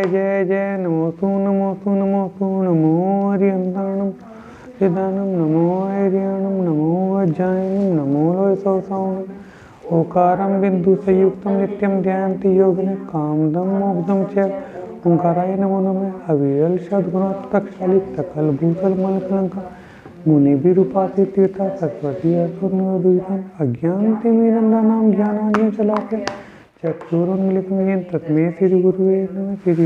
जय जय नमोस्तु नमोस्तु नमोस्तु नमो हरियंताणम सिदानम नमो हरियाणम नमो वज्जायनम नमो लोय सौसावनम ओकारम बिंदु संयुक्तम नित्यम ध्यायन्ति योगिनः कामदम मोक्षदम च ओंकाराय नमो नमः अविरल सद्गुणोत्तक्षाली सकल भूतल मल कलंक मुनि विरूपाति तीर्था सरस्वती असुरनुदुतम अज्ञान तिमिरंधनाम ज्ञानांजन शलाकया चक्षुरुन्मीलितं येन तस्मै श्री गुरुवे नमः श्री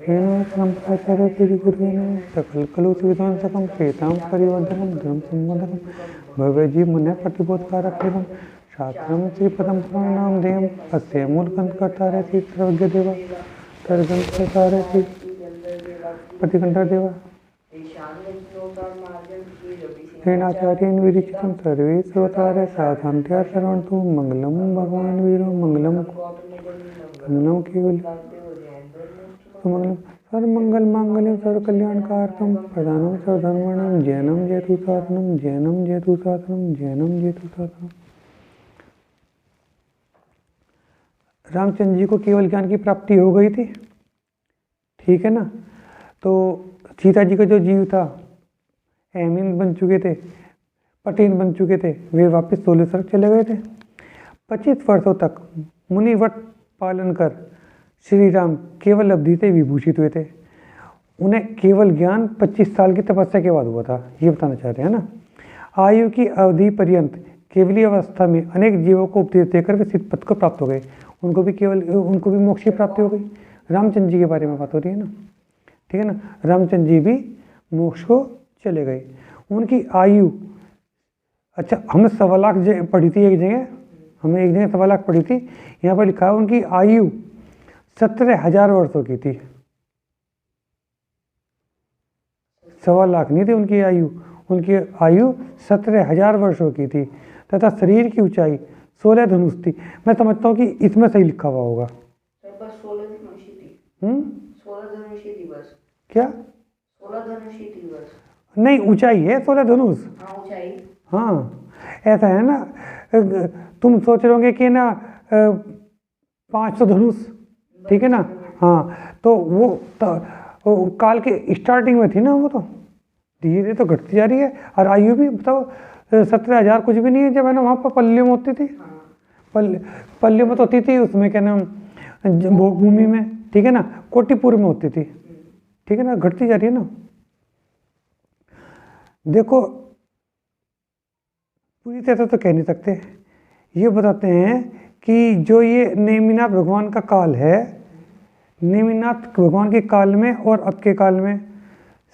परम्पराचार्य श्री गुरुवे नमः सकल कलुषविध्वंसकं प्रेतां परिवर्धनं धर्म संवर्धकं भव्यजीवमनः प्रतिबोधकारकं शास्त्रं श्रीपदं पुराणं देयम् अस्य मूलग्रंथकर्तारः श्री सर्वज्ञदेव तर्ग्रंथकर्तारः श्री प्रतिकंठदेव हेणाचार्येण विरचितं सर्वे श्रोतारः साधन्त्या शरणन्तु मंगलम भगवान वीरो मंगलम केवल मंगलम सर्वमंगल मांगल्यं सर्वकल्याणकारकं प्रधानं सर्वधर्माणां जैनं जयतु साधनं रामचंद्र जी को केवल ज्ञान की प्राप्ति हो गई थी, ठीक है ना। तो सीता जी का जो जीव था एमिन बन चुके थे, पटेन बन चुके थे, वे वापस 16 सड़क चले गए थे। 25 वर्षों तक मुनिवट पालन कर श्री राम केवल अवधि से विभूषित हुए थे। उन्हें केवल ज्ञान 25 साल की तपस्या के बाद हुआ था, ये बताना चाहते हैं ना। आयु की अवधि पर्यंत केवली अवस्था में अनेक जीवों को उपदेश देकर वे सिद्ध पद को प्राप्त हो गए। उनको भी मोक्ष की प्राप्ति हो गई। रामचंद्र जी के बारे में बात हो रही है ना, ठीक है ना। रामचंद्र जी भी मोक्ष को चले गए। उनकी आयु, अच्छा हमने 1.25 लाख पढ़ी थी एक जगह, हमने एक जगह 1.25 लाख पढ़ी थी। यहाँ पर लिखा है उनकी आयु 17,000 वर्षों की थी। 1.25 लाख नहीं थी उनकी आयु 17,000 वर्षों की थी तथा शरीर की ऊंचाई 16 धनुष थी। मैं समझता हूँ कि इसमें सही लिखा हुआ होगा। 16 धनुषी थी। 16 धनुषी थी बस। क्या 16 धनुषी थी बस? नहीं, ऊंचाई है 16 धनुष। हाँ ऊंचाई। हाँ ऐसा है ना, तुम सोच रहे होंगे कि ना 500 धनुष, ठीक है ना। हाँ तो वो काल के स्टार्टिंग में थी ना, वो तो धीरे धीरे तो घटती जा रही है। और आयु भी बताओ 17,000 कुछ भी नहीं है। जब है ना वहाँ पर पल्लियों में होती थी, पल्लियों में तो होती थी, उसमें क्या नाम भोग भूमि में, ठीक है ना, कोटिपुर में होती थी, ठीक है ना, घटती जा रही है ना। देखो पूरी तरह तो कह नहीं सकते, ये बताते हैं कि जो ये नेमिनाथ भगवान का काल है, नेमिनाथ भगवान के काल में और अब के काल में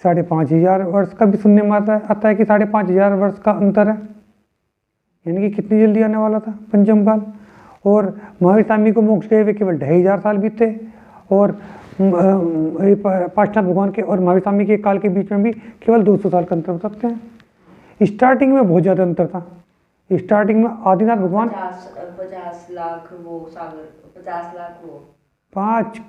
5,500 वर्ष का भी सुनने में आता है कि 5,500 वर्ष का अंतर है। यानी कि कितनी जल्दी आने वाला था पंचम काल। और महावीर स्वामी को मोक्ष गए हुए केवल 2,500 साल बीते। और पार्श्वनाथ भगवान के और महावीर स्वामी के काल के बीच में भी केवल 200 साल का अंतर हो सकते हैं। स्टार्टिंग में बहुत ज़्यादा अंतर था। स्टार्टिंग में आदिनाथ भगवान 50 लाख वो सागर, 50 लाख वो 5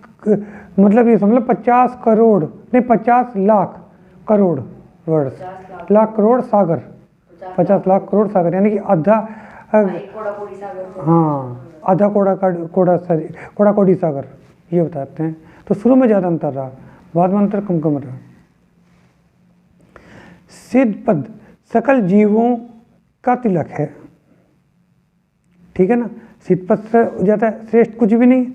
मतलब ये समझ लो 50 करोड़ नहीं 50 लाख करोड़ वर्ष, लाख करोड़ सागर, 50 लाख करोड़ सागर, यानी कि आधा, हाँ आधा कोड़ा कोड़ी सागर, ये बताते हैं। तो शुरू में ज़्यादा अंतर रहा, बाद में अंतर कम रहा। सिद्ध पद सकल जीवों का तिलक है, ठीक है ना। सिद्ध पद से ज़्यादा श्रेष्ठ कुछ भी नहीं।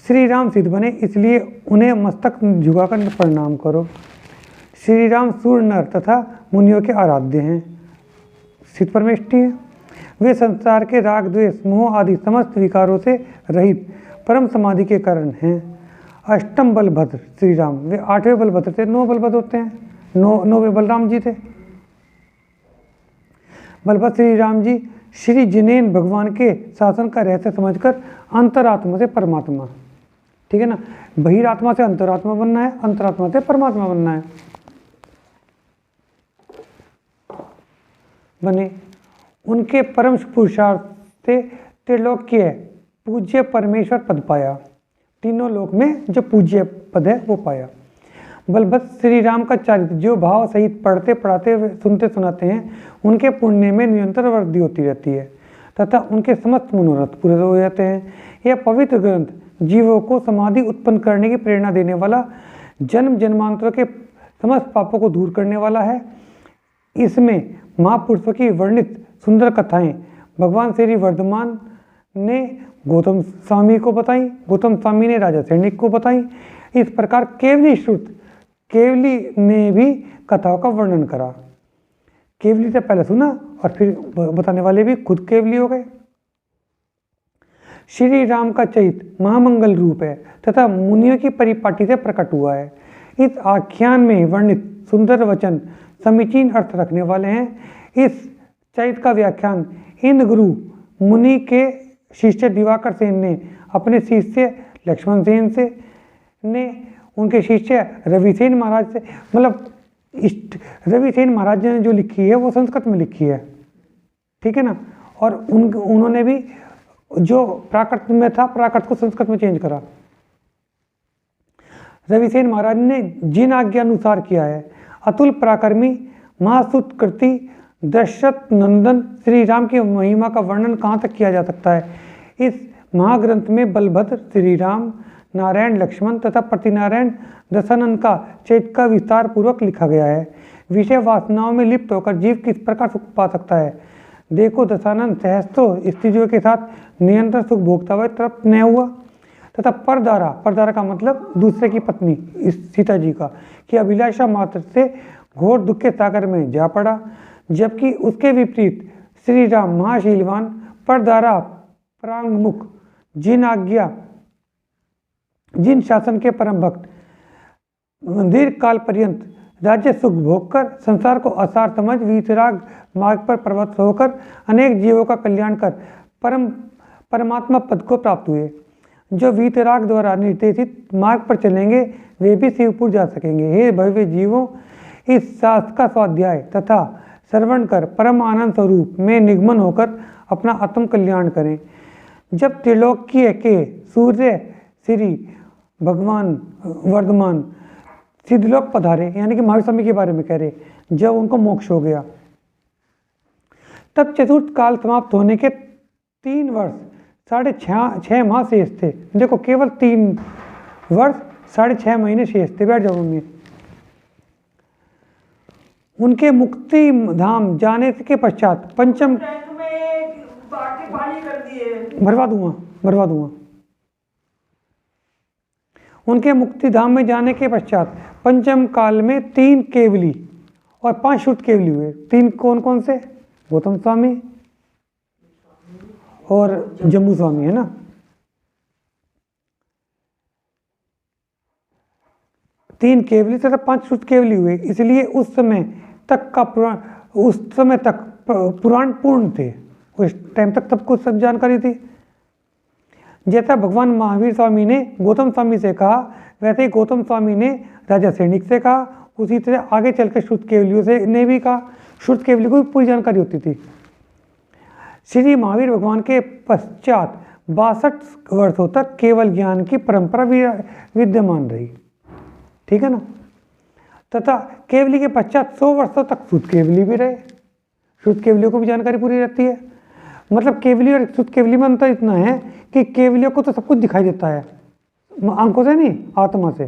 श्री राम सिद्ध बने इसलिए उन्हें मस्तक झुकाकर प्रणाम करो। श्री राम सूर्य नर तथा मुनियों के आराध्य हैं, सिद्ध परमेष्ठी है। वे संसार के राग द्वेष मोह आदि समस्त विकारों से रहित परम समाधि के कारण हैं। अष्टम बलभद्र श्री राम, वे 8वें बलभद्र थे। 9 बलभद्र होते हैं, 9वें बलराम जी थे। बलभद्र श्री राम जी श्री जिनेन भगवान के शासन का रहस्य समझकर अंतरात्मा से परमात्मा, ठीक है ना, बहिरात्मा से अंतरात्मा बनना है, अंतरात्मा से परमात्मा बनना है, बने। उनके परम पुरुषार्थ से त्रिलोकीय पूज्य परमेश्वर पद पाया। तीनों लोक में जो पूज्य पद है वो पाया। बलभद्र श्री राम का चरित्र जो भाव सहित पढ़ते पढ़ाते सुनते सुनाते हैं, उनके पुण्य में निरंतर वृद्धि होती रहती है तथा उनके समस्त मनोरथ पूरे हो जाते हैं। यह पवित्र ग्रंथ जीवों को समाधि उत्पन्न करने की प्रेरणा देने वाला, जन्म जन्मांतरों के समस्त पापों को दूर करने वाला है। इसमें महापुरुषों की वर्णित सुंदर कथाएं भगवान श्री वर्धमान ने गौतम स्वामी को बताई, गौतम स्वामी ने राजा सैनिक को बताई। इस प्रकार केवली श्रुत केवली ने भी कथाओं का वर्णन करा। केवली से पहले सुना और फिर बताने वाले भी खुद केवली हो गए। श्री राम का चरित्र महामंगल रूप है तथा मुनियों की परिपाटी से प्रकट हुआ है। इस आख्यान में वर्णित सुंदर वचन समीचीन अर्थ रखने वाले हैं। इस चरित्र का व्याख्यान इंद्र गुरु मुनि के शिष्य दिवाकर सेन ने अपने शिष्य लक्ष्मण सेन से ने उनके शिष्य रविसेन महाराज से, मतलब रविसेन महाराज ने जो लिखी है वो संस्कृत में लिखी है, ठीक है ना। और उन्होंने भी जो प्राकृत में था प्राकृत को संस्कृत में चेंज करा। रविसेन महाराज ने जिन आज्ञा अनुसार किया है। अतुल पराक्रमी महासुत कृति दशरथ नंदन श्री राम की महिमा का वर्णन कहाँ तक किया जा सकता है। इस महाग्रंथ में बलभद्र, श्री राम, नारायण, लक्ष्मण तथा प्रतिनारायण दशानंद का चरित्र का विस्तार पूर्वक लिखा गया है। विषय वासनाओं में लिप्त होकर जीव किस प्रकार सुख पा सकता है। देखो, दशानंद सहस्त्रों स्त्रियों के साथ निरंतर सुख भोगता हुआ तृप्त न हुआ तथा परदारा का मतलब दूसरे की पत्नी सीता जी का कि अभिलाषा मात्र से घोर दुख के सागर में जा पड़ा। जबकि उसके विपरीत श्री राम महाशीलवान, परदारा प्रांगमुख, जिन शासन के परम भक्त, दीर्घ काल पर्यंत राज्य सुख भोग कर संसार को असार समझ वीतराग मार्ग पर प्रवृत्त होकर अनेक जीवों का कल्याण कर परमात्मा पद को प्राप्त हुए। जो वीतराग द्वारा निर्देशित मार्ग पर चलेंगे वे भी शिवपुर जा सकेंगे। हे भव्य जीवों, इस शास्त्र का स्वाध्याय तथा श्रवण कर परम आनंद स्वरूप में निगमन होकर अपना आत्म कल्याण करें। जब त्रिलोकीय के सूर्य श्री भगवान वर्धमान सिद्धलोक पधारे, यानी कि महावीर स्वामी के बारे में कह रहे, जब उनको मोक्ष हो गया तब चतुर्थ काल समाप्त होने के 3 वर्ष 6.5 माह शेष थे। देखो, केवल 3 वर्ष 6.5 महीने शेष थे। बैठ जाओ उनमें। उनके मुक्ति धाम जाने के पश्चात पंचम भरवा दूंगा। उनके मुक्ति धाम में जाने के पश्चात पंचम काल में 3 केवली और 5 शुद्ध केवली हुए। 3 कौन कौन से? गौतम स्वामी और जम्मू स्वामी, है ना। तीन केवली तथा 5 शुद्ध केवली हुए। इसलिए उस समय तक पुराण पूर्ण थे। उस टाइम तक सबको सब जानकारी थी। जैसा भगवान महावीर स्वामी ने गौतम स्वामी से कहा, वैसे ही गौतम स्वामी ने राजा सैनिक से कहा। उसी तरह आगे चलकर शुद्ध केवलियों से ने भी कहा। शुद्ध केवली को भी पूरी जानकारी होती थी। श्री महावीर भगवान के पश्चात 62 वर्षों तक केवल ज्ञान की परंपरा विद्यमान रही, ठीक है ना। तथा केवली के पश्चात 100 वर्षों तक शुद्ध केवली भी रहे। शुद्ध केवलियों को भी जानकारी पूरी रहती है। मतलब केवली और शुद्ध केवली में अंतर इतना है कि केवलियों को तो सब कुछ दिखाई देता है, आंखों से नहीं, आत्मा से,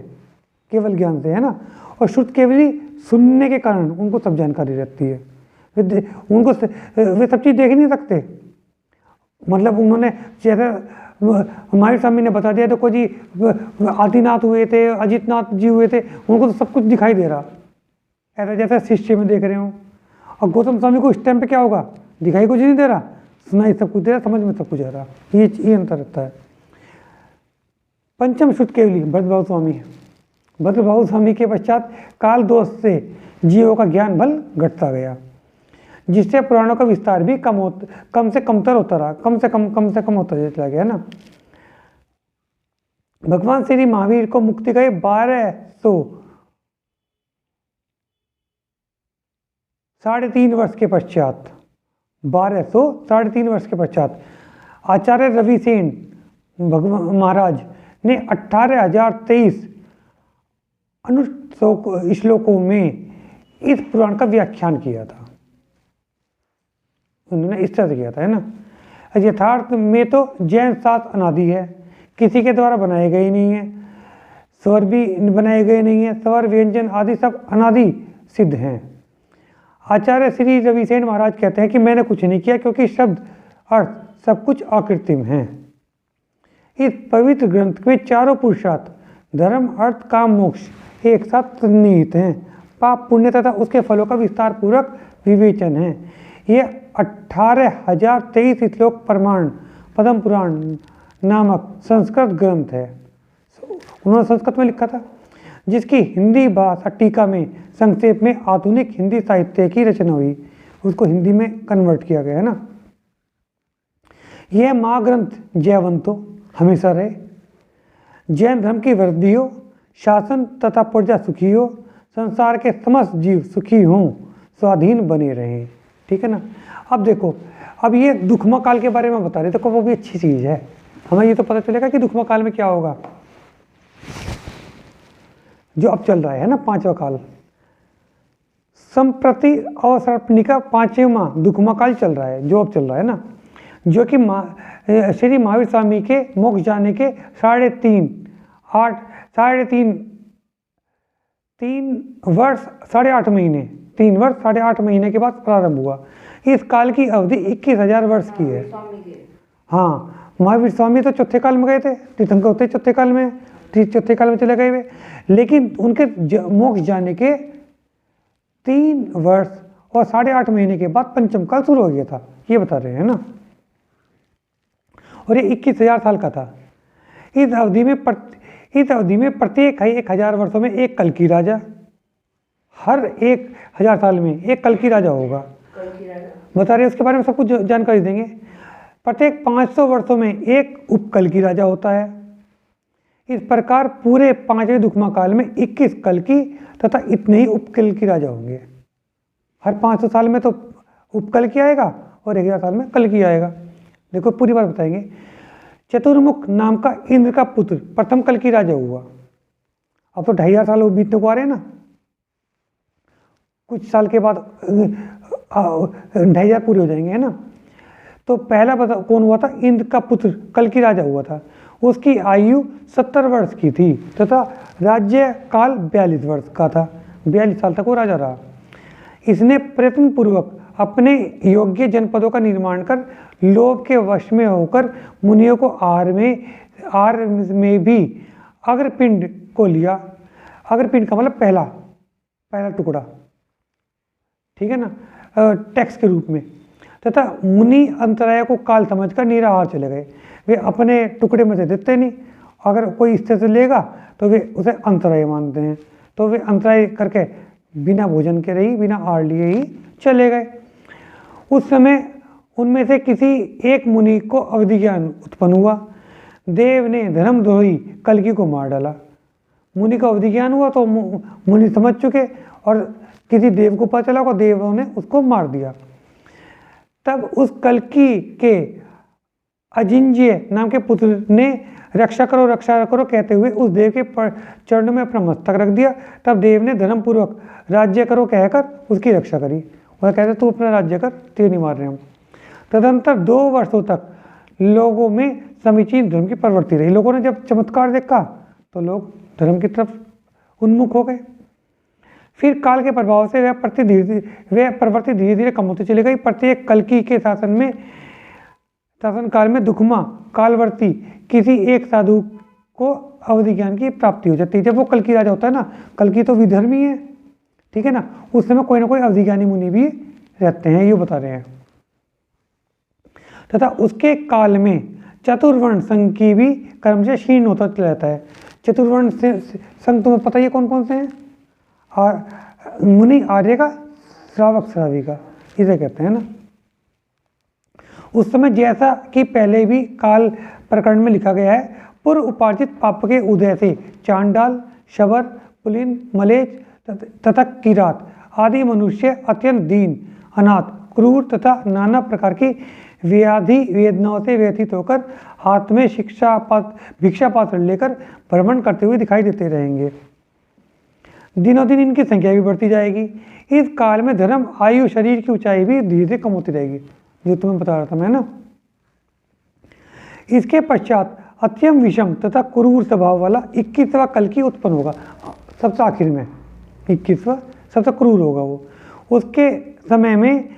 केवल ज्ञान से, है ना। और शुद्ध केवली सुनने के कारण उनको सब जानकारी रहती है। उनको वे सब चीज़ देख नहीं सकते। मतलब उन्होंने जैसे महावीर स्वामी ने बता दिया, देखो जी आदिनाथ हुए थे, अजितनाथ जी हुए थे, उनको तो सब कुछ दिखाई दे रहा, ऐसा जैसे शिष्य में देख रहे हो। और गौतम स्वामी को इस टाइम पे क्या होगा, दिखाई कुछ नहीं दे रहा, सुनाई सब कुछ दे रहा, समझ में सब कुछ आ रहा। ये अंतर रहता है। पंचम शुद्ध केवली भद्रभाव स्वामी है। भद्रभाव स्वामी के पश्चात काल दोष से जीवों का ज्ञान बल घटता गया, जिससे पुराणों का विस्तार भी कम से कमतर होता रहा, कम से कम होता चला गया ना। भगवान श्री महावीर को मुक्ति गए 1203 वर्ष के पश्चात, 3.5 वर्ष के पश्चात आचार्य रविसेन भगवान महाराज ने 18,023 श्लोकों में इस पुराण का व्याख्यान किया था। उन्होंने इस तरह से किया था, है ना। यथार्थ में तो जैन शास्त्र अनादि है, किसी के द्वारा बनाए गए नहीं हैं, स्वर भी बनाए गए नहीं हैं, स्वर व्यंजन आदि सब अनादि सिद्ध हैं। आचार्य श्री रविसेन महाराज कहते हैं कि मैंने कुछ नहीं किया, क्योंकि शब्द अर्थ सब कुछ अकृत्रिम हैं। इस पवित्र ग्रंथ में चारों पुरुषार्थ धर्म अर्थ काम मोक्ष एक साथ निहित हैं। पाप पुण्य तथा उसके फलों का विस्तार पूर्वक विवेचन है। ये 18,023 श्लोक प्रमाण पद्म पुराण नामक संस्कृत ग्रंथ है। उन्होंने संस्कृत में लिखा था, जिसकी हिंदी भाषा टीका में संक्षेप में आधुनिक हिंदी साहित्य की रचना हुई, उसको हिंदी में कन्वर्ट किया गया है ना। यह महाग्रंथ जयवंतो हमेशा रहे, जैन धर्म की वृद्धि हो, शासन तथा प्रजा सुखी हो, संसार के समस्त जीव सुखी हों, स्वाधीन बने रहें। ठीक है ना। अब देखो, अब ये दुखमा काल के बारे में बता रहे, देखो वो भी अच्छी चीज़ है, हमें ये तो पता चलेगा कि दुखमा काल में क्या होगा। जो अब चल रहा है ना 5वां काल, संप्रति अवसर्पणिका 5वां दुखमा काल चल रहा है, जो अब चल रहा है ना, जो कि श्री महावीर स्वामी के मोक्ष जाने के 3 वर्ष 8.5 महीने 3 वर्ष 8.5 महीने के बाद प्रारंभ हुआ। इस काल की अवधि 21,000 वर्ष की है। हाँ, महावीर स्वामी तो चौथे काल में गए थे, तीर्थंकर होते चौथे काल में, चौथे काल में चले गए वे, लेकिन उनके मोक्ष जाने के 3 वर्ष और 8.5 महीने के बाद पंचम काल शुरू हो गया था, ये बता रहे हैं ना। और ये 21,000 साल का था। इस अवधि में प्रत्येक 1,000 वर्षों में एक कल्कि राजा, हर 1,000 साल में एक कल्कि राजा होगा, बता रहे, उसके बारे में सब कुछ जानकारी देंगे। प्रत्येक 500 वर्षों में एक उपकल्कि राजा होता है। इस प्रकार पूरे 5वें दुखमा काल में 21 कल्कि तथा इतने ही उपकल्कि राजा होंगे। हर 500 साल में तो उपकल्कि आएगा और 1,000 साल में कल्कि आएगा। देखो पूरी बात बताएंगे। चतुर्मुख नाम का इंद्र का पुत्र प्रथम कल्कि राजा हुआ। अब तो 2,500 साल बीतने को आ रहे हैं ना, कुछ साल के बाद 2,500 पूरे हो जाएंगे, है ना। तो पहला कौन हुआ था? इंद्र का पुत्र कल्कि राजा हुआ था। उसकी आयु 70 वर्ष की थी तथा राज्य काल 42 वर्ष का था। 42 साल तक वो राजा रहा। इसने प्रयत्न पूर्वक अपने योग्य जनपदों का निर्माण कर लोभ के वश में होकर मुनियों को आहार में भी अग्रपिंड को लिया। अग्रपिंड का मतलब पहला टुकड़ा, ठीक है ना, टैक्स के रूप में, तथा मुनि अंतराय को काल समझकर निराहार चले गए। वे अपने टुकड़े में से देते नहीं, अगर कोई इस तरह से लेगा तो वे उसे अंतराय मानते हैं, तो वे अंतराय करके बिना भोजन के रही, बिना आहार लिए ही चले गए। उस समय उनमें से किसी एक मुनि को अवधि ज्ञान उत्पन्न हुआ। देव ने धर्मद्रोही कल्कि को मार डाला। मुनि को अवधि ज्ञान हुआ तो मुनि समझ चुके, और किसी देव को पता चला होगा, देवों ने उसको मार दिया। तब उस कल्कि के अजिंज्य नाम के पुत्र ने रक्षा करो कहते हुए उस देव के चरणों में अपना मस्तक रख दिया। तब देव ने धर्मपूर्वक राज्य करो कहकर उसकी रक्षा करी। वह कहते तू अपना राज्य कर, तेरे नहीं मार रहे हम। तदंतर 2 वर्षों तक लोगों में समीचीन धर्म की प्रवृत्ति रही। लोगों ने जब चमत्कार देखा तो लोग धर्म की तरफ उन्मुख हो गए। फिर काल के प्रभाव से वह प्रवृत्ति धीरे धीरे कम होती चली गई। प्रत्येक कल्कि के शासन काल में दुखमा कालवर्ती किसी एक साधु को अवधि ज्ञान की प्राप्ति हो जाती है। जब वो कल्कि राजा होता है ना, कल्कि तो विधर्मी है, ठीक है ना, उस समय कोई ना कोई अवधि ज्ञानी मुनि भी रहते हैं, ये बता रहे हैं। तथा उसके काल में चतुर्वर्ण संघ की भी कर्म से क्षीण होता चला जाता है। चतुर्वर्ण संघ तुम्हें पता ही है कौन कौन से हैं? मुनि आर्य का, श्रावक श्रावी का, इसे कहते हैं ना। उस समय जैसा कि पहले भी काल प्रकरण में लिखा गया है, पूर्व उपार्जित पाप के उदय से चांडाल, शबर, पुलिन, मलेच तथा किरात आदि मनुष्य अत्यंत दीन, अनाथ, क्रूर तथा नाना प्रकार की व्याधि वेदनाओं से व्यथित होकर हाथ में भिक्षा पात्र लेकर भ्रमण करते हुए दिखाई देते रहेंगे। दिनों दिन इनकी संख्या भी बढ़ती जाएगी। इस काल में धर्म, आयु, शरीर की ऊंचाई भी धीरे धीरे कम होती रहेगी, जो तुम्हें बता रहा था मैं ना। इसके पश्चात अत्यम विषम तथा क्रूर स्वभाव वाला 21वां कल्कि उत्पन्न होगा। सबसे आखिर में 21वां सबसे क्रूर होगा वो। उसके समय में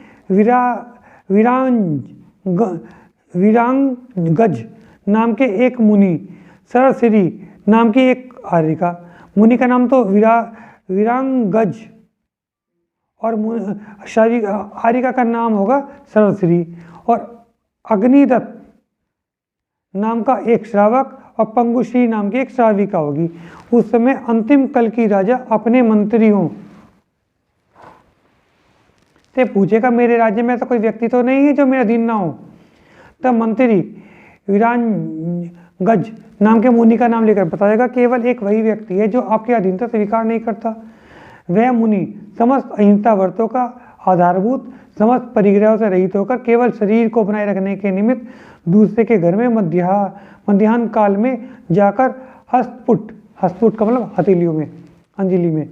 वीरांगज नाम के एक मुनि, सरसिरी नाम की एक आर्यिका, मुनि का नाम तो वीरांगज और आर्यिका का नाम होगा सरसिरी, और अग्निदत्त नाम का एक श्रावक और पंगुश्री नाम की एक श्राविका होगी। उस समय अंतिम कल की राजा अपने मंत्रियों से पूछेगा, मेरे राज्य में तो कोई व्यक्ति तो नहीं है जो मेरा अधीन ना हो। तब मंत्री वीरांगज नाम के मुनि का नाम लेकर बताएगा, केवल एक वही व्यक्ति है जो आपकी अधीनता स्वीकार नहीं करता। वह मुनि समस्त अहिंसा व्रतों का आधारभूत, समस्त परिग्रहों से रहित होकर केवल शरीर को बनाए रखने के निमित्त दूसरे के घर में मध्याह्न काल में जाकर हस्तपुट का मतलब हथेलियों में, अंजलि में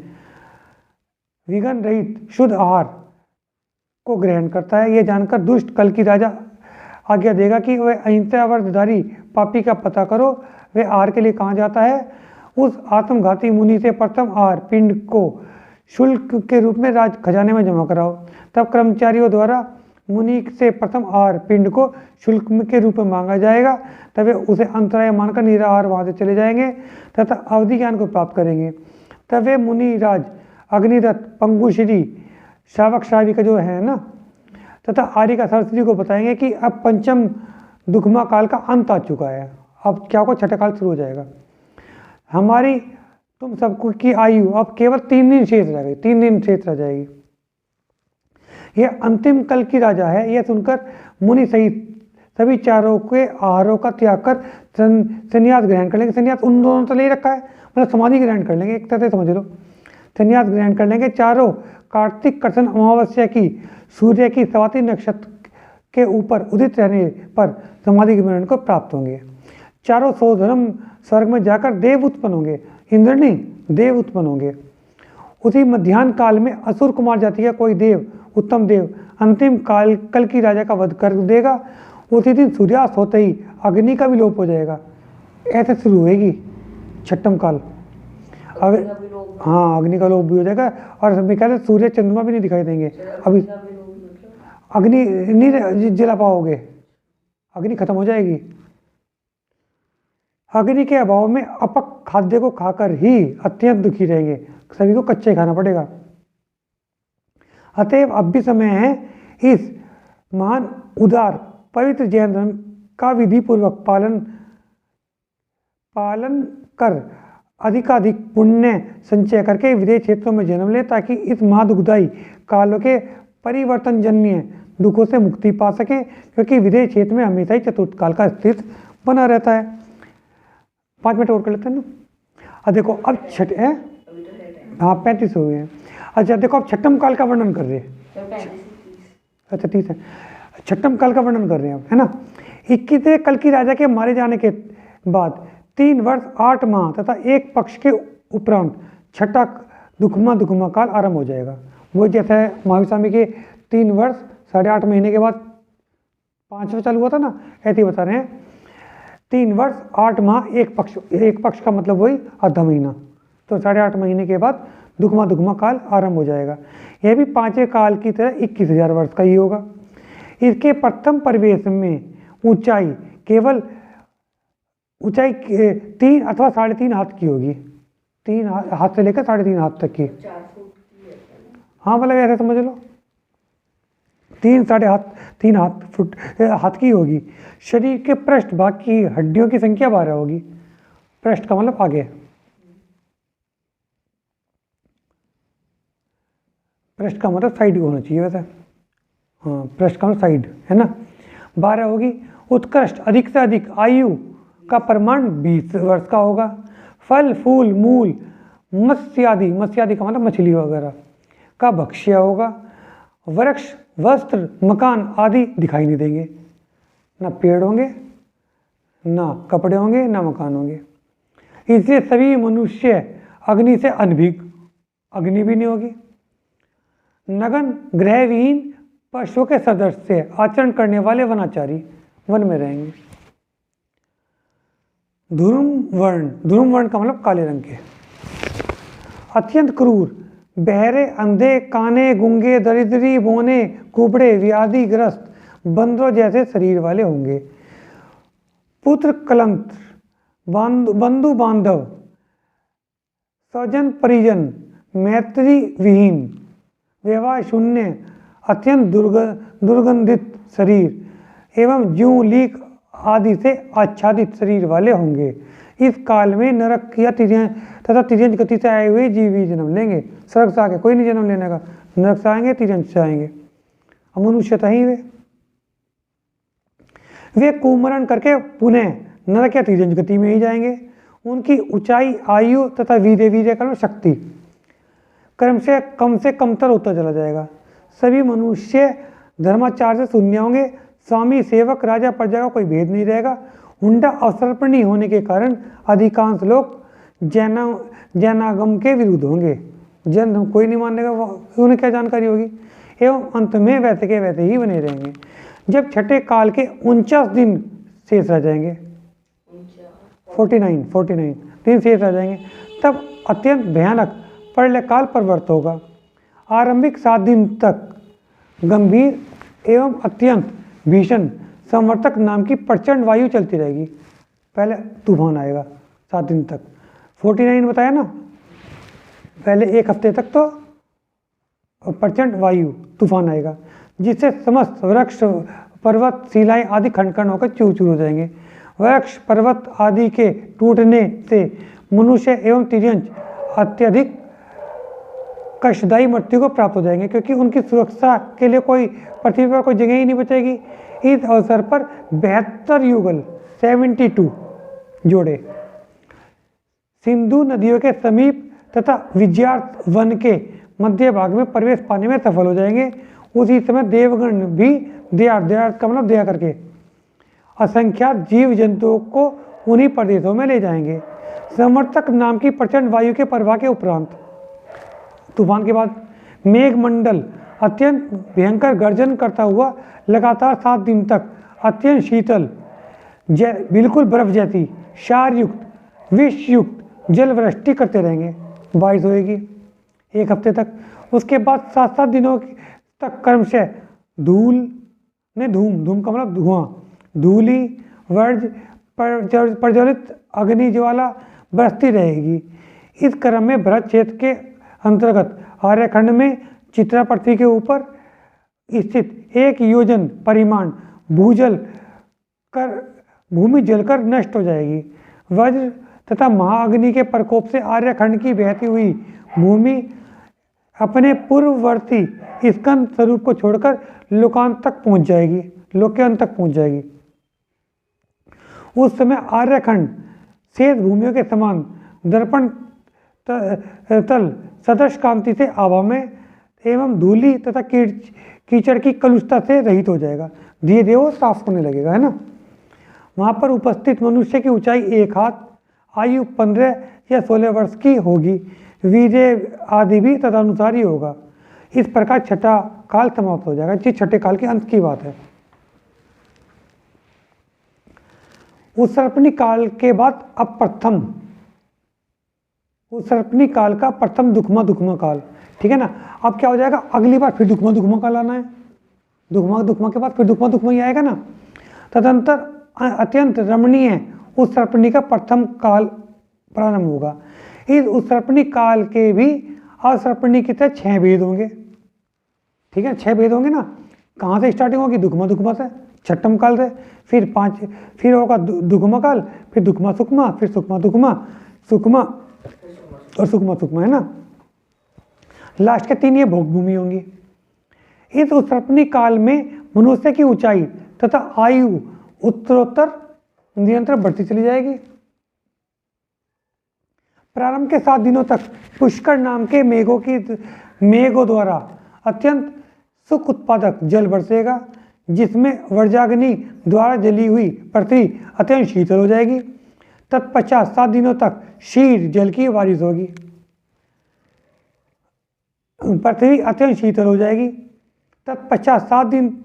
विघन रहित शुद्ध आहार को ग्रहण करता है। यह जानकर दुष्ट कल की राजा आज्ञा देगा कि वह अहिंसा व्रतधारी पापी का पता करो, वह आहार के लिए कहाँ जाता है। उस आत्मघाती मुनि से प्रथम आहार पिंड को शुल्क के रूप में राज खजाने में जमा कराओ। तब कर्मचारियों द्वारा मुनि से प्रथम आहार पिंड को शुल्क के रूप में मांगा जाएगा। तब वे उसे अंतराय मानकर निराहार वहाँ से चले जाएंगे तथा अवधि ज्ञान को प्राप्त करेंगे। तब वे मुनि राज अग्निदत्त, पंगुश्री, श्रावक श्राविका जो है ना, तथा आर्यिका सरस्वती को बताएंगे कि अब पंचम दुखमा काल का अंत आ चुका है, अब क्या को छठा काल शुरू हो जाएगा। हमारी तुम सबको की आयु अब केवल 3 दिन शेष रह गई, 3 दिन शेष रह जाएगी। यह अंतिम कल की राजा है। यह सुनकर मुनि सहित सभी चारों के आहारों का त्याग कर संन्यास ग्रहण कर लेंगे। संन्यास उन दोनों तो ले रखा है, मतलब समाधि ग्रहण कर लेंगे, एक तरह से समझ लो, संन्यास ग्रहण कर लेंगे। चारों कार्तिक कृष्ण अमावस्या की सूर्य की स्वाति नक्षत्र के ऊपर उदित रहने पर समाधि ग्रहण को प्राप्त होंगे। चारों स्वधर्म स्वर्ग में जाकर देव उत्पन्न होंगे, इंद्र नहीं देव उत्पन्न होंगे। उसी मध्याह्न काल में असुर कुमार जाति का कोई देव, उत्तम देव, अंतिम काल कल की राजा का वध कर देगा। उसी दिन सूर्यास्त होते ही अग्नि का भी लोप हो जाएगा। ऐसे शुरू होएगी छठम काल। हाँ, अग्नि का लोप भी हो जाएगा और मैं कहते सूर्य चंद्रमा भी नहीं दिखाई देंगे। अभी अग्नि नहीं जला पाओगे, अग्नि खत्म हो जाएगी। अग्नि के अभाव में अपक खाद्य को खाकर ही अत्यंत दुखी रहेंगे, सभी को कच्चे खाना पड़ेगा। अतएव अब भी समय है इस महान उदार पवित्र जैन धर्म का विधि पूर्वक पालन कर अधिकाधिक पुण्य संचय करके विदेश क्षेत्रों में जन्म ले, ताकि इस महादुखदायी कालों के परिवर्तन जन्य दुखों से मुक्ति पा सके, क्योंकि विदेश क्षेत्र में हमेशा ही चतुर्थ काल का स्थित बना रहता है। 5 मिनट और कर लेते हैं ना। अब देखो अब छठ है, हाँ 35 हो गए हैं। अच्छा देखो अब छठम काल का वर्णन कर रहे हैं। अच्छा 30 है, छठम काल का वर्णन कर रहे हैं अब, है ना। 21वें कल की राजा के मारे जाने के बाद 3 वर्ष 8 माह तथा 1 पक्ष के उपरांत छठा दुखमा काल आरंभ हो जाएगा। वो जैसे महावीर स्वामी के 3 वर्ष 8.5 महीने के बाद 5वां चालू हुआ था ना, ऐसे ही बता रहे हैं। 3 वर्ष 8 माह 1 पक्ष का मतलब वही आधा महीना, तो 8.5 महीने के बाद दुखमा काल आरंभ हो जाएगा। यह भी 5वें काल की तरह 21,000 वर्ष का ही होगा। इसके प्रथम प्रवेश में ऊंचाई 3 अथवा 3.5 हाथ की होगी, 3 हाथ से लेकर 3.5 हाथ तक की। हाँ मतलब ऐसे समझ लो 3 हाथ की होगी। शरीर के पृष्ठ भाग की हड्डियों की संख्या 12 होगी। पृष्ठ का मतलब आगे, पृष्ठ का मतलब साइड होना चाहिए वैसे, हाँ पृष्ठ का मतलब साइड है ना, 12 होगी। उत्कृष्ट अधिक से अधिक आयु का प्रमाण 20 वर्ष का होगा। फल फूल मूल मत्स्यादि का मतलब मछली वगैरह का भक्ष्य होगा। वृक्ष वस्त्र मकान आदि दिखाई नहीं देंगे, ना पेड़ होंगे, ना कपड़े होंगे, ना मकान होंगे। इसलिए सभी मनुष्य अग्नि से अनभिज्ञ, अग्नि भी नहीं होगी। नगन ग्रहविहीन पशुओं के सदस्य से आचरण करने वाले वनाचारी वन में रहेंगे। ध्रुम वर्ण का मतलब काले रंग के। अत्यंत क्रूर, बहरे, अंधे, काने, गूंगे, दरिद्री, बोने, कुबड़े, व्याधि ग्रस्त, बंदरों जैसे शरीर वाले होंगे। पुत्र कलंक, बंधु बांधव, स्वजन परिजन, मैत्री विहीन, व्यवहार शून्य, अत्यंत दुर्गंधित शरीर एवं ज्यों लीक आदि से आच्छादित शरीर वाले होंगे। इस काल में नरक या तथा तिर्यंच गति से आए हुए जीव ही जन्म लेंगे। स्वर्ग से आके कोई नहीं जन्म लेने का, नरक से आएंगे, तिर्यंच से आएंगे, मनुष्यता ही वे कुमरण करके पुनः नरक या तिर्यंच गति में ही जाएंगे। उनकी ऊंचाई, आयु तथा वीर्य का शक्ति क्रम से कमतर होता चला जाएगा। सभी मनुष्य धर्माचार से शून्य होंगे। स्वामी, सेवक, राजा, प्रजा का कोई भेद नहीं रहेगा। हुंडा अवसर्पणी होने के कारण अधिकांश लोग जैनागम के विरुद्ध होंगे। जैन धर्म कोई नहीं मानेगा, उन्हें क्या जानकारी होगी। एवं अंत में वैसे के वैसे ही बने रहेंगे। जब छठे काल के 49 दिन शेष रह जाएंगे, 49 दिन शेष रह जाएंगे, तब अत्यंत भयानक प्रलय काल प्रवृत्त होगा। आरंभिक 7 दिन तक गंभीर एवं अत्यंत भीषण संवर्तक नाम की प्रचंड वायु चलती रहेगी। पहले तूफान आएगा 7 दिन तक, 49 बताया ना, पहले 1 हफ्ते तक तो प्रचंड वायु तूफान आएगा, जिससे समस्त वृक्ष, पर्वत, शिलाएं आदि खंड होकर चूर चूर हो जाएंगे। वृक्ष, पर्वत आदि के टूटने से मनुष्य एवं तिर्यंच अत्यधिक कष्टदायी मृत्यु को प्राप्त हो जाएंगे, क्योंकि उनकी सुरक्षा के लिए कोई पृथ्वी पर कोई जगह ही नहीं बचेगी। इस अवसर पर 72 युगल 72 जोड़े सिंधु नदियों के समीप तथा विज्यार्थ वन के मध्य भाग में प्रवेश पाने में सफल हो जाएंगे। उसी समय देवगण भी दया का मतलब दया करके असंख्यात जीव जंतुओं को उन्हीं प्रदेशों में ले जाएंगे। संवर्तक नाम की प्रचंड वायु के प्रवाह के उपरांत तूफान के बाद मेघमंडल अत्यंत भयंकर गर्जन करता हुआ लगातार 7 दिन तक अत्यंत शीतल, बिल्कुल बर्फ जैसी क्षारयुक्त, विषयुक्त जलवृष्टि करते रहेंगे। बारिश होएगी 1 हफ्ते तक। उसके बाद 7 दिनों तक क्रमशः धूल ने धूम का मतलब धुआं, धूली, वर्ज, प्रज्वलित अग्नि ज्वाला बरसती रहेगी। इस क्रम में भरत क्षेत्र के अंतर्गत आर्यखंड में चित्रा पृथ्वी के ऊपर स्थित 1 योजन परिमाण भूजल कर भूमि जलकर नष्ट हो जाएगी। वज्र तथा महाअग्नि के प्रकोप से आर्यखंड की बहती हुई भूमि अपने पूर्ववर्ती स्कंद स्वरूप को छोड़कर लोकांत तक पहुंच जाएगी, लोक के अंत तक पहुंच जाएगी। उस समय आर्यखंड शेष भूमियों के समान दर्पण तल सदृश कांति से आभा में एवं धूली तथा कीचड़ की कलुषता से रहित हो जाएगा। धीरे धीरे वो साफ होने लगेगा, है ना। वहाँ पर उपस्थित मनुष्य की ऊंचाई 1 हाथ, आयु 15 या 16 वर्ष की होगी। वीर्य आदि भी तदनुसार ही होगा। इस प्रकार छठा काल समाप्त हो जाएगा। ये छठे काल के अंत की बात है। उत्सर्पणी काल के बाद अब प्रथम उत्सर्पणी काल का प्रथम दुखमा काल, ठीक है ना। अब क्या हो जाएगा, अगली बार फिर दुखमा काल आना है। दुखमा के बाद फिर दुखमा ही आएगा ना। तदंतर अत्यंत रमणीय उत्सर्पणी का प्रथम काल प्रारंभ होगा। इस उत्सर्पणी काल के भी असर्पणी की तरह 6 भेद होंगे, ठीक है। 6 भेद होंगे ना। कहाँ से स्टार्टिंग होगी, दुखमा से, छठम काल से, फिर होगा दुखमा काल, फिर दुखमा सुखमा, फिर सुखमा दुखमा, सुखमा और सुखमा, है ना। लास्ट के 3 ये भोग भूमि होंगी। इस उत्सर्पणी काल में मनुष्य की ऊंचाई तथा आयु उत्तरोत्तर निरंतर बढ़ती चली जाएगी। प्रारंभ के 7 दिनों तक पुष्कर नाम के मेघों द्वारा अत्यंत सुख उत्पादक जल बरसेगा, जिसमें वर्जाग्नि द्वारा जली हुई पृथ्वी अत्यंत शीतल हो जाएगी। तत्पश्चात 7 दिनों तक शीर जल की बारिश होगी, पृथ्वी अत्यंत शीतल हो जाएगी। तत्पश्चात 7 दिन,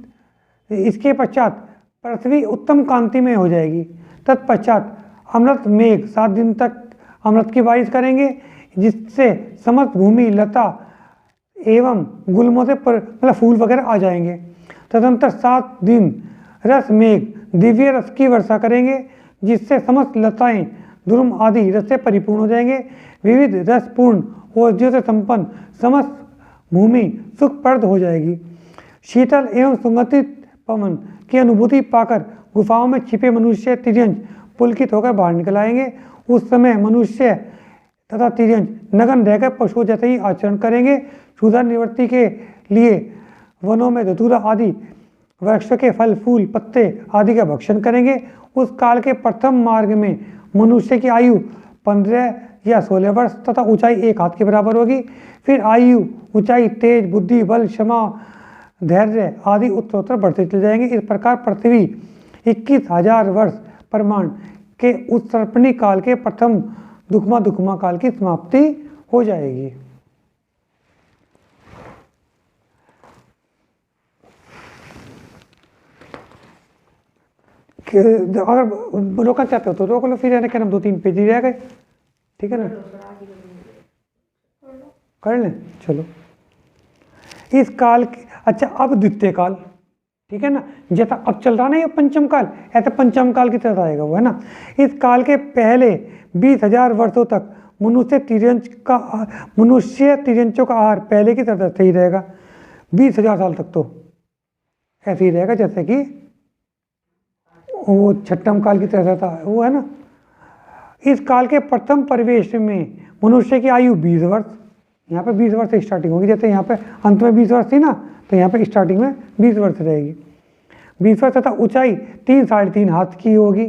इसके पश्चात पृथ्वी उत्तम कांति में हो जाएगी। तत्पश्चात अमृत मेघ 7 दिन तक अमृत की बारिश करेंगे, जिससे समस्त भूमि लता एवं गुलमों से मतलब फूल वगैरह आ जाएंगे। तदनंतर 7 दिन रस मेघ दिव्य रस की वर्षा करेंगे, जिससे समस्त लताएं दुर्म आदि रस से परिपूर्ण हो जाएंगे। विविध रसपूर्ण औषधियों से संपन्न समस्त भूमि सुखप्रद हो जाएगी। शीतल एवं सुगंधित पवन की अनुभूति पाकर गुफाओं में छिपे मनुष्य तिर्यंज पुलकित होकर बाहर निकल आएंगे। उस समय मनुष्य तथा तिर्यंज नग्न रहकर पशुओं जैसे ही आचरण करेंगे। क्षुधा निवृत्ति के लिए वनों में धतूरा आदि वृक्ष के फल फूल पत्ते आदि का भक्षण करेंगे। उस काल के प्रथम मार्ग में मनुष्य की आयु 15 या 16 वर्ष तथा ऊंचाई 1 हाथ के बराबर होगी। फिर आयु ऊंचाई तेज बुद्धि बल क्षमा धैर्य आदि उत्तरोत्तर बढ़ते चले जाएंगे। इस प्रकार पृथ्वी 21,000 वर्ष प्रमाण के उत्सर्पणी काल के प्रथम दुखमा काल की समाप्ति हो जाएगी। अगर रोकना चाहते हो तो रोक लो, फिर यानी क्या नाम 2-3 पेज ही रह गए, ठीक है ना, कर लें। चलो इस काल अच्छा अब द्वितीय काल, ठीक है ना, जैसा अब चल रहा ना ये पंचम काल, ऐसे पंचम काल की तरह आएगा वो, है ना। इस काल के पहले 20,000 वर्षों तक मनुष्य तिर्यंचों का आहार पहले की तरह सही रहेगा। 20,000 साल तक तो ऐसे ही रहेगा जैसे कि वो छठम काल की तरह था वो, है ना। इस काल के प्रथम परिवेश में मनुष्य की आयु 20 वर्ष, यहाँ पे 20 वर्ष से स्टार्टिंग होगी। जैसे यहाँ पे अंत में 20 वर्ष थी ना, तो यहाँ पे स्टार्टिंग में 20 वर्ष रहेगी। 20 वर्ष तथा ऊंचाई 3-3.5 हाथ की होगी।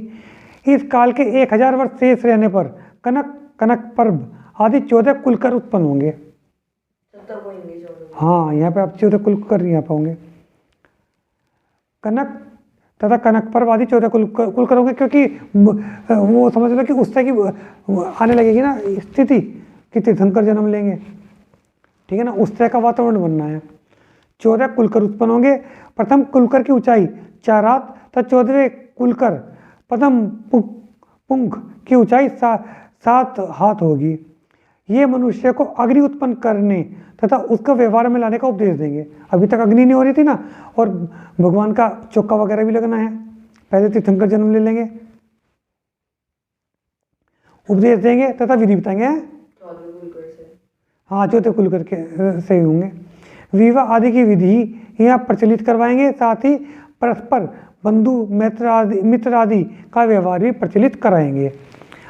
इस काल के 1000 वर्ष शेष रहने पर कनक पर्व आदि 14 कुलकर उत्पन्न होंगे। हाँ, यहाँ पे आप 14 कुलकर यहाँ पे होंगे। कनक तथा कनक पर्व आदि 14 कुलकर होंगे, क्योंकि वो समझ लो कि उससे की आने लगेगी ना स्थिति कि तीर्थंकर जन्म लेंगे, ठीक है ना, उस तरह का वातावरण बनना है। 14 कुलकर उत्पन्न होंगे। प्रथम कुलकर की ऊंचाई 4 हाथ तथा 14वें कुलकर प्रथम पुंख की ऊंचाई 7 हाथ होगी। ये मनुष्य को अग्नि उत्पन्न करने तथा उसको व्यवहार में लाने का उपदेश देंगे। अभी तक अग्नि नहीं हो रही थी ना, और भगवान का चौका वगैरह भी लगना है, पहले तीर्थंकर जन्म ले लेंगे, उपदेश देंगे तथा विधि बताएंगे। हाँ, 14 कुलकर के सही होंगे। विवाह आदि की विधि यहाँ प्रचलित करवाएंगे, साथ ही परस्पर बंधु मित्र आदि का व्यवहार भी प्रचलित कराएंगे।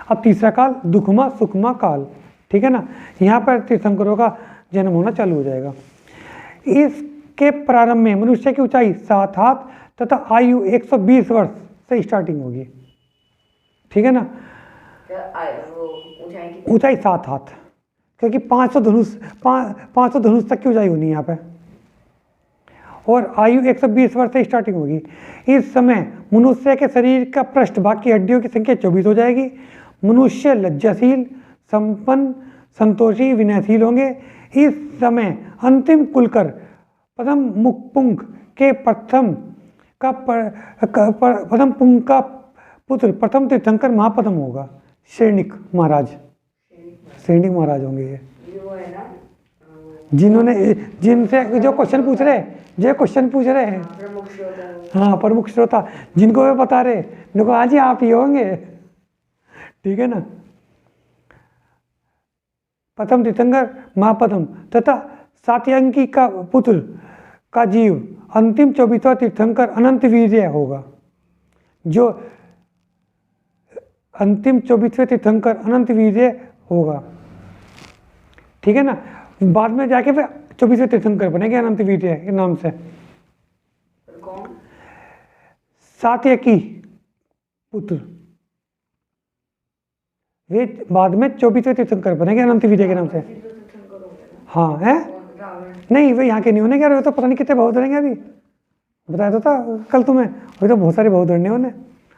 अब तीसरा काल दुखमा सुखमा काल, ठीक है ना, यहाँ पर तीर्थंकरों का जन्म होना चालू हो जाएगा। इसके प्रारंभ में मनुष्य की ऊंचाई 7 हाथ तथा आयु 120 वर्ष से स्टार्टिंग होगी, ठीक है ना। ऊंचाई 7 हाथ, क्योंकि 500 धनुष तक की ऊंचाई होनी है यहाँ पे, और आयु 120 वर्ष से स्टार्टिंग होगी। इस समय मनुष्य के शरीर का पृष्ठ भाग की हड्डियों की संख्या 24 हो जाएगी। मनुष्य लज्जाशील संपन्न संतोषी विनयशील होंगे। इस समय अंतिम कुलकर प्रथम मुखपुंख के प्रथम पुंख का पुत्र प्रथम तीर्थंकर महापदम होगा। श्रेणिक महाराज होंगे ये, जिनसे जो क्वेश्चन पूछ रहे हैं, हाँ, प्रमुख श्रोता जिनको वे बता रहे, देखो आज ही आप ही होंगे, ठीक है ना। प्रथम तीर्थंकर महापदम तथा सात्यंकी का पुत्र का जीव अंतिम 24वां तीर्थंकर अनंत वीर्य होगा। जो अंतिम 24वें तीर्थंकर अनंत वीर्य होगा, ठीक है ना। बाद में जाके फिर 24वें तीर्थंकर बनेंगे अनंत वीर्य के नाम से। सात्यकी पुत्र वे बाद में 24वें तीर्थंकर बनेंगे अनंत वीर्य के नाम से। हाँ है, नहीं वे यहाँ के नहीं होने, क्या तो पता नहीं कितने बहुत धरेंगे। अभी बताया तो था कल तुम्हें, अभी तो बहुत सारे बहुत धरने होने,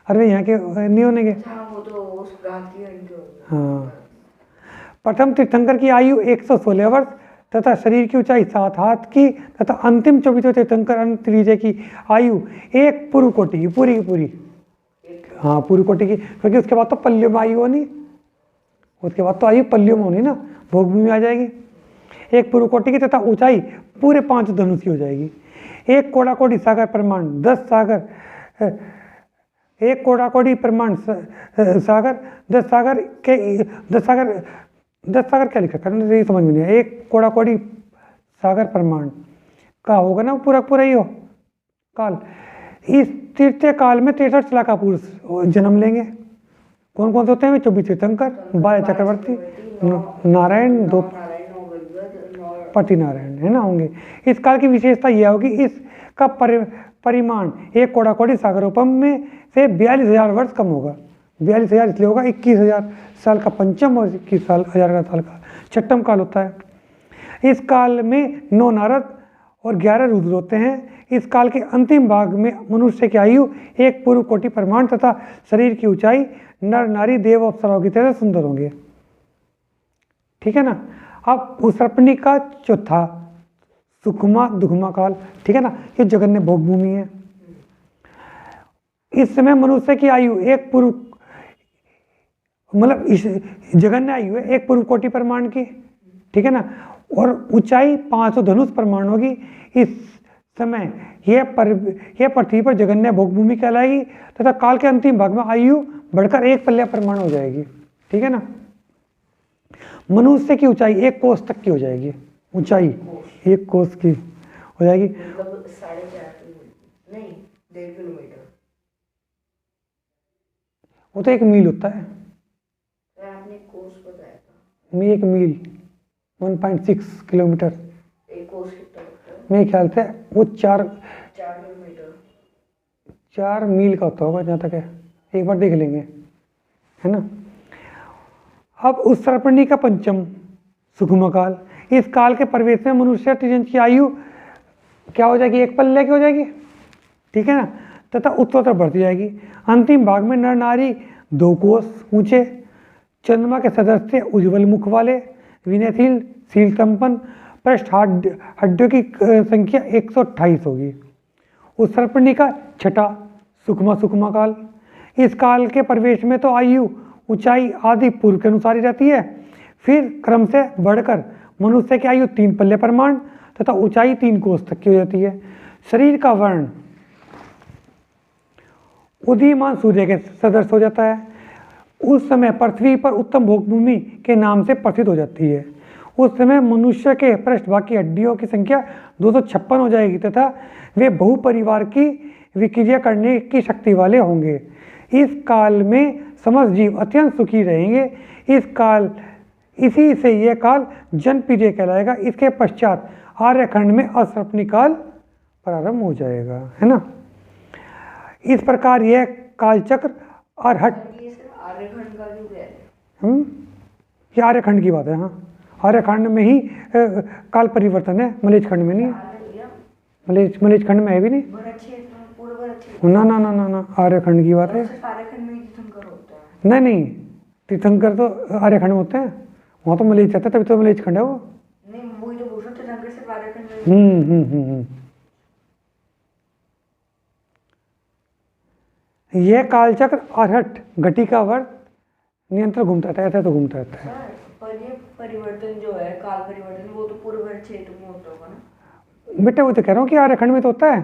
अरे यहाँ के नहीं होने के। हाँ, प्रथम तीर्थंकर की आयु 116 वर्ष तथा शरीर की ऊंचाई 7 हाथ की तथा अंतिम 24वें तीर्थंकर अनंत वीर्य की आयु 1 पूर्व कोटि की पूरी हाँ पूरी कोटि की, क्योंकि उसके बाद तो पल्लियों में आयु होनी, उसके बाद तो आयु पल्लियों में होनी ना, भोग भूमि में आ जाएगी। एक पूर्व कोटि की तथा ऊंचाई पूरे 5 धनुष की हो जाएगी। एक कोड़ा कोटि सागर प्रमाण 10 सागर, एक कोड़ा कोटि प्रमाण सागर 10 सागर के 10 सागर क्या लिखा करना, ये समझ में नहीं आया। एक कोड़ा कोटि सागर प्रमाण का होगा ना पूरा पूरा ही हो काल। इस तृतीय काल में 63 लाख पुरुष जन्म लेंगे। कौन कौन से होते हैं? 24 तीर्थंकर, 12 चक्रवर्ती, नारायण, 2 पति नारायण, है ना, होंगे। इस काल की विशेषता यह होगी, इसका परिमाण एक कोड़ा कोटि सागरोपम में से 42,000 वर्ष कम होगा। 42,000 इसलिए होगा, 21,000 साल का पंचम और 21,000 साल का छठम काल होता है। इस काल में 9 नारद और 11 रुद्र होते हैं। इस काल के अंतिम भाग में मनुष्य की आयु एक पूर्व कोटि प्रमाण तथा शरीर की ऊंचाई नर नारी देव अप्सराओं की तरह सुंदर होंगे। ठीक है ना। अब उसर्पणी का चौथा सुखमा दुखमा काल, ठीक है ना, ये जगन्य भोग भूमि है। इस समय मनुष्य की आयु एक पूर्व, मतलब इस जगन्य आयु है एक पूर्व कोटि प्रमाण की, ठीक है ना, और ऊंचाई 500 धनुष प्रमाण होगी। इस समय यह पृथ्वी पर जगन्य भोग भूमि कहलाएगी तथा काल के अंतिम भाग में आयु बढ़कर 1 पल्ल्या प्रमाण हो जाएगी। ठीक है ना। मनुष्य की ऊंचाई 1 कोस तक की हो जाएगी, ऊंचाई 1 कोस की हो जाएगी, मतलब 4.5 नहीं 1.5 किलोमीटर, वो तो 1 मील होता है। आपने कोस बताया था। 1 मील 1.6 किलोमीटर, एक कोस कितना होता है? मेरे ख्याल से वो 4 किलोमीटर, 4 मील का होता होगा, जहाँ तक है, एक बार देख लेंगे, है ना। अब उसर्पणी का पंचम सुखम काल, इस काल के प्रवेश में मनुष्य की आयु क्या हो जाएगी? 1 पल्ले की हो जाएगी, ठीक है ना, तथा उत्तरोत्तर बढ़ती जाएगी। अंतिम भाग में नर नारी 2 कोस ऊंचे, चंद्रमा के सदस्य उज्ज्वल मुख वाले, विनयशील शील संपन्न, पृष्ठ हड्डियों की संख्या 128 होगी। उसर्पणी का छठा सुखमा काल, इस काल के प्रवेश में तो आयु ऊंचाई आदि पूर्व के अनुसार ही रहती है, फिर क्रम से बढ़कर मनुष्य की आयु 3 पल्ले प्रमाण तथा ऊंचाई 3 कोस तक की हो जाती है। शरीर का वर्ण उदीयमान सूर्य के सदृश हो जाता है। उस समय पृथ्वी पर उत्तम भोग भूमि के नाम से प्रसिद्ध हो जाती है। उस समय मनुष्य के पृष्ठभाग की हड्डियों की संख्या 256 हो जाएगी तथा वे बहुपरिवार की विक्रिया करने की शक्ति वाले होंगे। इस काल में समस्त जीव अत्यंत सुखी रहेंगे। इसी से यह काल जनप्रिय कहलाएगा। इसके पश्चात आर्यखंड में असर्पणी काल प्रारंभ हो जाएगा, है ना। इस प्रकार यह कालचक्र अर्हट, आर्यखंड का युग है। ये आर्यखंड की बात है। हाँ, आर्यखंड में ही काल परिवर्तन है, मलेच खंड में नहीं। मलेच खंड में है भी नहीं। ना ना ना ना ना, आर्यखंड की बात है। नहीं, तीर्थंकर तो आर्यखंड में होते हैं, वहाँ तो मलेच रहता है, तभी तो मलेच खंड है वो। नहीं, वही तो पूछ रहा, तीर्थंकर सिर्फ आर्यखंड में। यह कालचक्र अर्हट घटिका वर्त नियंत्रण घूमता रहता है, ऐसा तो घूमता रहता है। पर ये परिवर्तन जो है, काल परिवर्तन, वो तो पूर्व क्षेत्र में होता होगा ना। बेटा वो तो कह रहा हूँ कि आर्यखंड में तो होता है,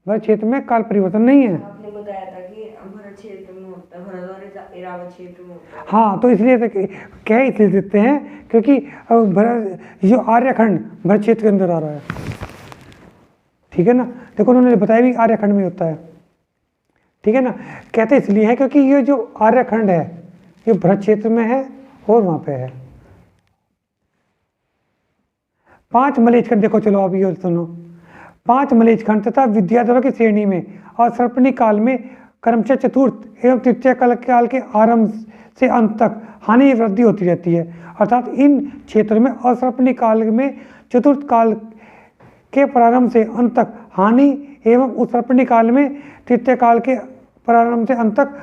भरत क्षेत्र में काल परिवर्तन नहीं है। आपने बताया था कि भरत क्षेत्र में होता है, भरत और इरावत क्षेत्र में होता है। हाँ, तो इसलिए कह इसलिए देते हैं क्योंकि भरत जो आर्यखंड भरत क्षेत्र के अंदर आ रहा है, ठीक है ना। देखो उन्होंने बताया भी आर्यखंड में होता है, ठीक है ना। कहते इसलिए है क्योंकि ये जो आर्यखंड है ये भरत क्षेत्र में है और वहाँ पे है। 5 मलेच खंड, देखो चलो आप ये सुनो। 5 मलेच खंड तथा विद्याधरों की श्रेणी में असर्पणी काल में क्रमशः चतुर्थ एवं तृतीय काल के आरंभ से अंत तक हानि वृद्धि होती रहती है। अर्थात इन क्षेत्रों में असर्पणी काल में चतुर्थ काल के प्रारंभ से अंत तक हानि एवं उसर्पणी काल में तृतीय काल के प्रारंभ से अंत तक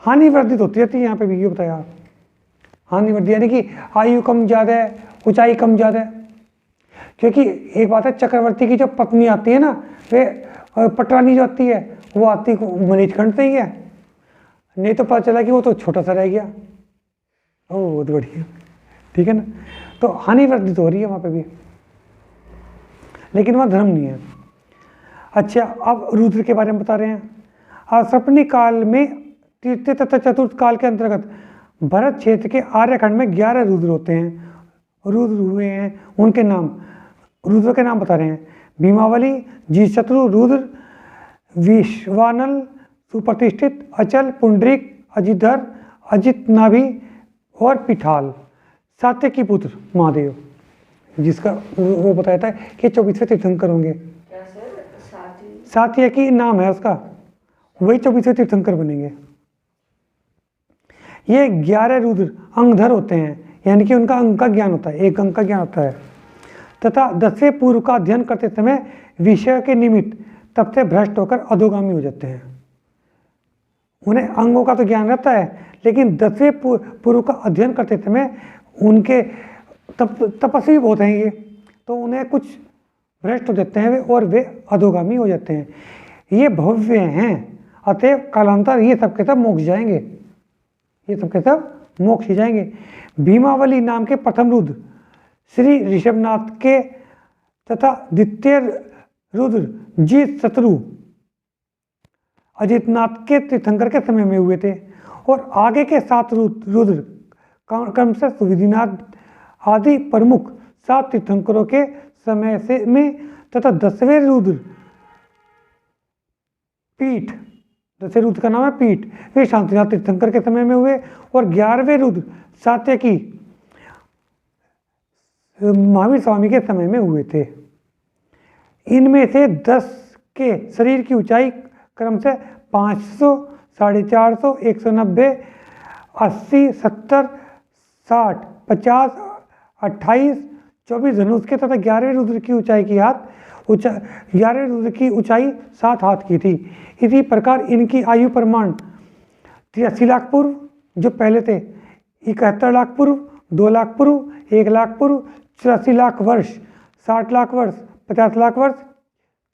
हानि वर्धित होती रहती है। यहाँ पे भी ये बताया, हानि वृद्धि यानी कि आयु कम ज़्यादा है, ऊंचाई कम ज़्यादा है। क्योंकि एक बात है, चक्रवर्ती की जो पत्नी आती है ना, वे पटरानी जो आती है वो आती मलेच खंड से ही है, नहीं तो पता चला कि वो तो छोटा सा रह गया। ओह बहुत बढ़िया, ठीक है ना। तो हानि वर्धित हो रही है वहाँ पे भी, लेकिन वहाँ धर्म नहीं है। अच्छा, अब रुद्र के बारे में बता रहे हैं। असपनी काल में तृतीय तथा चतुर्थ काल के अंतर्गत भरत क्षेत्र के आर्यखंड में 11 रुद्र होते हैं, रुद्र हुए हैं। उनके नाम, रुद्र के नाम बता रहे हैं। भीमावली, जीशत्रु, रुद्र, विश्वानल, सुप्रतिष्ठित, अचल, पुंडरीक, अजिधर, अजित नाभि और पिठाल। सात्यकी पुत्र महादेव, जिसका वो बताया था कि 24वें तीर्थंकर होंगे। क्या सर? सात्यकी नाम है उसका, वही 24वें तीर्थंकर बनेंगे। ये 11 रुद्र अंगधर होते हैं, यानी कि उनका अंग का ज्ञान होता है, एक अंग का ज्ञान होता है, तथा 10वें पूर्व का अध्ययन करते समय विषय के निमित्त तब से भ्रष्ट होकर अधोगामी हो जाते हैं। उन्हें अंगों का तो ज्ञान रहता है, लेकिन 10वें पूर्व का अध्ययन करते समय उनके तपस्वी बहुत हैं ये, तो उन्हें कुछ भ्रष्ट हो जाते हैं वे, और वे अधोगामी हो जाते हैं। ये भव्य हैं, अतएव कालांतर ये सब के सब मोक्ष जाएंगे, ये सब के सब मोक्ष जाएंगे। भीमावली नाम के प्रथम रुद्र श्री ऋषभनाथ के तथा द्वितीय रुद्र जीशत्रु अजितनाथ के तीर्थंकर के समय में हुए थे, और आगे के 7 रुद्र क्रमशः सुविधिनाथ आदि प्रमुख 7 तीर्थंकरों के समय से में, तथा 10वें रुद्र पीठ, 10वें रुद्र का नाम है पीठ, वे शांतिनाथ तीर्थंकर के समय में हुए, और 11वें रुद्र सात्यकी महावीर स्वामी के समय में हुए थे। इनमें से 10 के शरीर की ऊंचाई क्रम से 500, 450, 190, 80, 70, 60, 50, 28, 24 धनुष के, तथा 11वें रुद्र की ऊंचाई की 11वें रुद्र की ऊंचाई 7 हाथ की थी। इसी प्रकार इनकी आयु प्रमाण 83 लाख पूर्व जो पहले थे, 71 लाख पूर्व, 2 लाख पूर्व, 1 लाख पूर्व, 84 लाख वर्ष, 60 लाख वर्ष, 50 लाख वर्ष,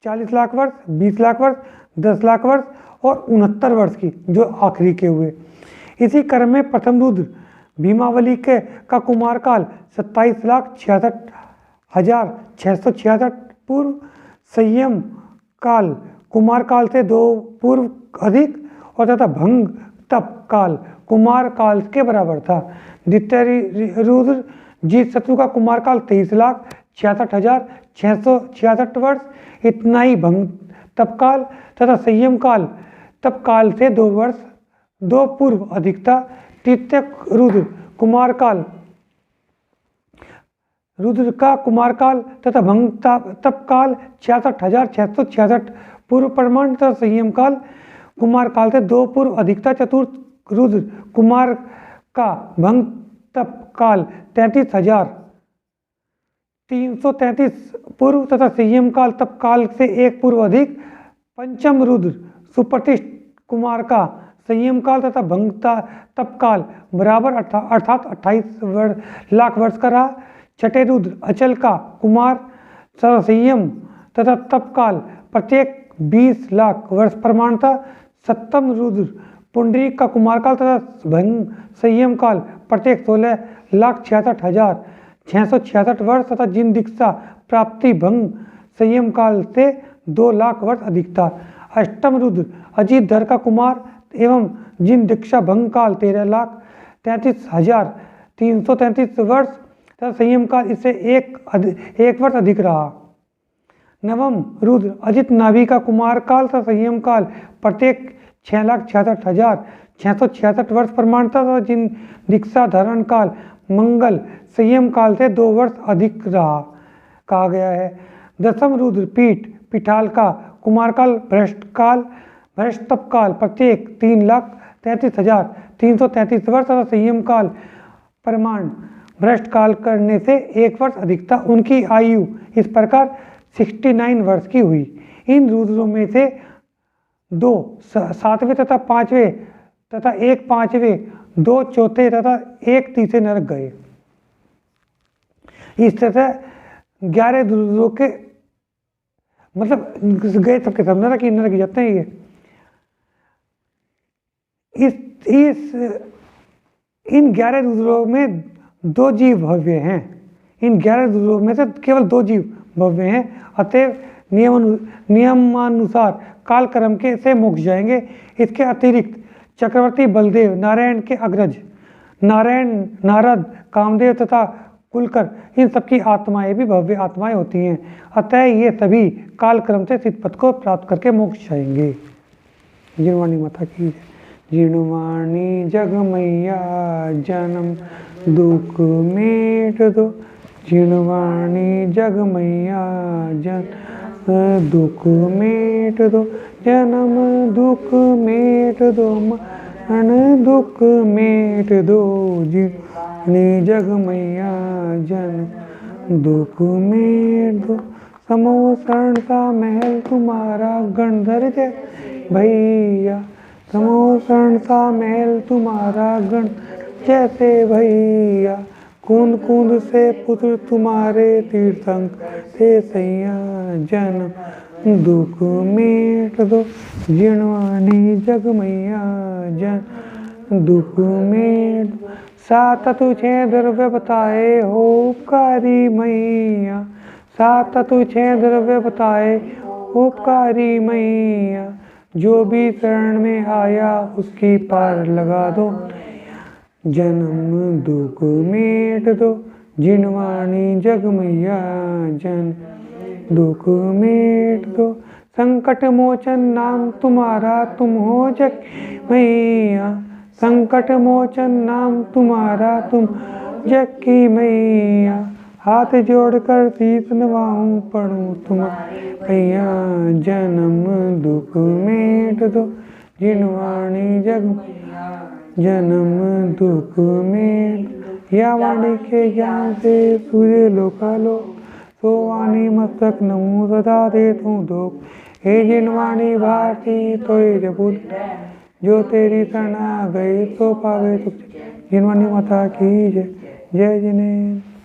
40 लाख वर्ष, 20 लाख वर्ष, 10 लाख वर्ष और 69 वर्ष की जो आखिरी के हुए। इसी क्रम में प्रथम रुद्र भीमावली के का कुमार काल 27,66,666 पूर्व, संयम काल कुमार काल से 2 पूर्व अधिक, और तथा भंग तप काल कुमार काल के बराबर था। द्वितीय रुद्र जीशत्रु का कुमार काल 23,66,666 वर्ष, इतना ही भंग तप काल तथा संयम काल तप काल से 2 वर्ष 2 पूर्व अधिक था। तृतीय रुद्र का कुमार काल तथा भंग तप काल 66,666 पूर्व प्रमाण तथा संयम काल कुमार काल से 2 पूर्व अधिकता। चतुर्थ रुद्र कुमार का भंग तप काल 33,333 पूर्व तथा संयम काल तप काल से 1 पूर्व अधिक। पंचम रुद्र सुप्रतिष्ठ कुमार का संयम काल तथा भंग तप काल बराबर अर्थात 28 लाख वर्ष का रहा। छठे रुद्र अचल का कुमार तथा संयम तथा तप काल प्रत्येक 20 लाख वर्ष प्रमाण था। सप्तम रुद्र पुंडरीक का कुमार काल तथा भंग संयम काल प्रत्येक 16,66,666 वर्ष तथा जिन दीक्षा प्राप्ति भंग संयम काल से 2 लाख वर्ष अधिक था। अष्टम रुद्र अजित धर का कुमार एवं जिन दीक्षा भंग काल 13,33,333 वर्ष तथा संयम काल इससे एक वर्ष अधिक रहा। नवम रुद्र अजित नाभि का कुमार काल तथा संयम काल प्रत्येक 6,66,666 वर्ष प्रमाण था, जिन दीक्षा धारण काल मंगल संयम काल से 2 वर्ष अधिक रहा कहा गया है। दसम रुद्र पिठाल का कुमार काल भ्रष्ट तप काल प्रत्येक 3,33,333 वर्ष तथा संयम काल प्रमाण भ्रष्ट काल करने से 1 वर्ष अधिक था। उनकी आयु इस प्रकार 69 वर्ष की हुई। इन रुद्रों में से 2 सातवें तथा 5वें तथा 1 5वें, 2 चौथे तथा 1 तीसरे नरक गए। इस तरह 11 रुद्रों के मतलब गए सबके सब नरक ही जाते हैं। ये इस इस इन 11 रुद्रों में 2 जीव भव्य हैं। इन 11 रुद्रों में से केवल 2 जीव भव्य हैं। अतएव नियमानुसार काल कर्म के से मोक्ष जाएंगे। इसके अतिरिक्त चक्रवर्ती बलदेव, नारायण के अग्रज नारायण, नारद, कामदेव तथा कुलकर, इन सबकी आत्माएं भी भव्य आत्माएं होती हैं। अतः ये सभी काल क्रम से सिद्ध पद को प्राप्त करके मोक्ष जाएंगे। जिनवाणी माता की जय। जिनवाणी जग मैया जन्म दुख मेट दो। जिनवाणी जग मैया जन्म दुख मेट दो। जन्म दुख मेट दो, मन दुख मेट दो। जिनवाणी जग मैया जन्म दुख मेट दो। समो शरण का महल तुम्हारा गणधर जय भैया। समो शरण का महल तुम्हारा गण जैसे भैया। कूद कूद से पुत्र तुम्हारे तीर्थंकर थे सैया। जन्म दुख मेट दो। जिनवाणी जग मैया जन्म दुख मेट दो। सात तुझे द्रव्य बताए हो उपकारी मैया। सात तुझे द्रव्य बताए उपकारी मैया। जो भी शरण में आया उसकी पार लगा दो। जन्म दुख मेट दो। जिनवाणी जग मैया जन्म दुख मेट दो। संकट मोचन नाम तुम्हारा तुम हो जग मैया। संकट मोचन नाम तुम्हारा तुम जग की मैया। हाथ जोड़कर शीश नवाऊं पढ़ूं तुम्हारे भैया। जन्म दुख मेट दो। जिनवाणी जग जन्म दुख मेट। या वाणी के ज्ञान से सूर्य लोकालो। सो वाणी मस्तक नमो सदा दे तू दुख। हे जिनवाणी भारती तो जबूत। जो तेरी शरण आ गए तो पावे तुझ। जिनवाणी माता की जय। जय जिनेन्द्र।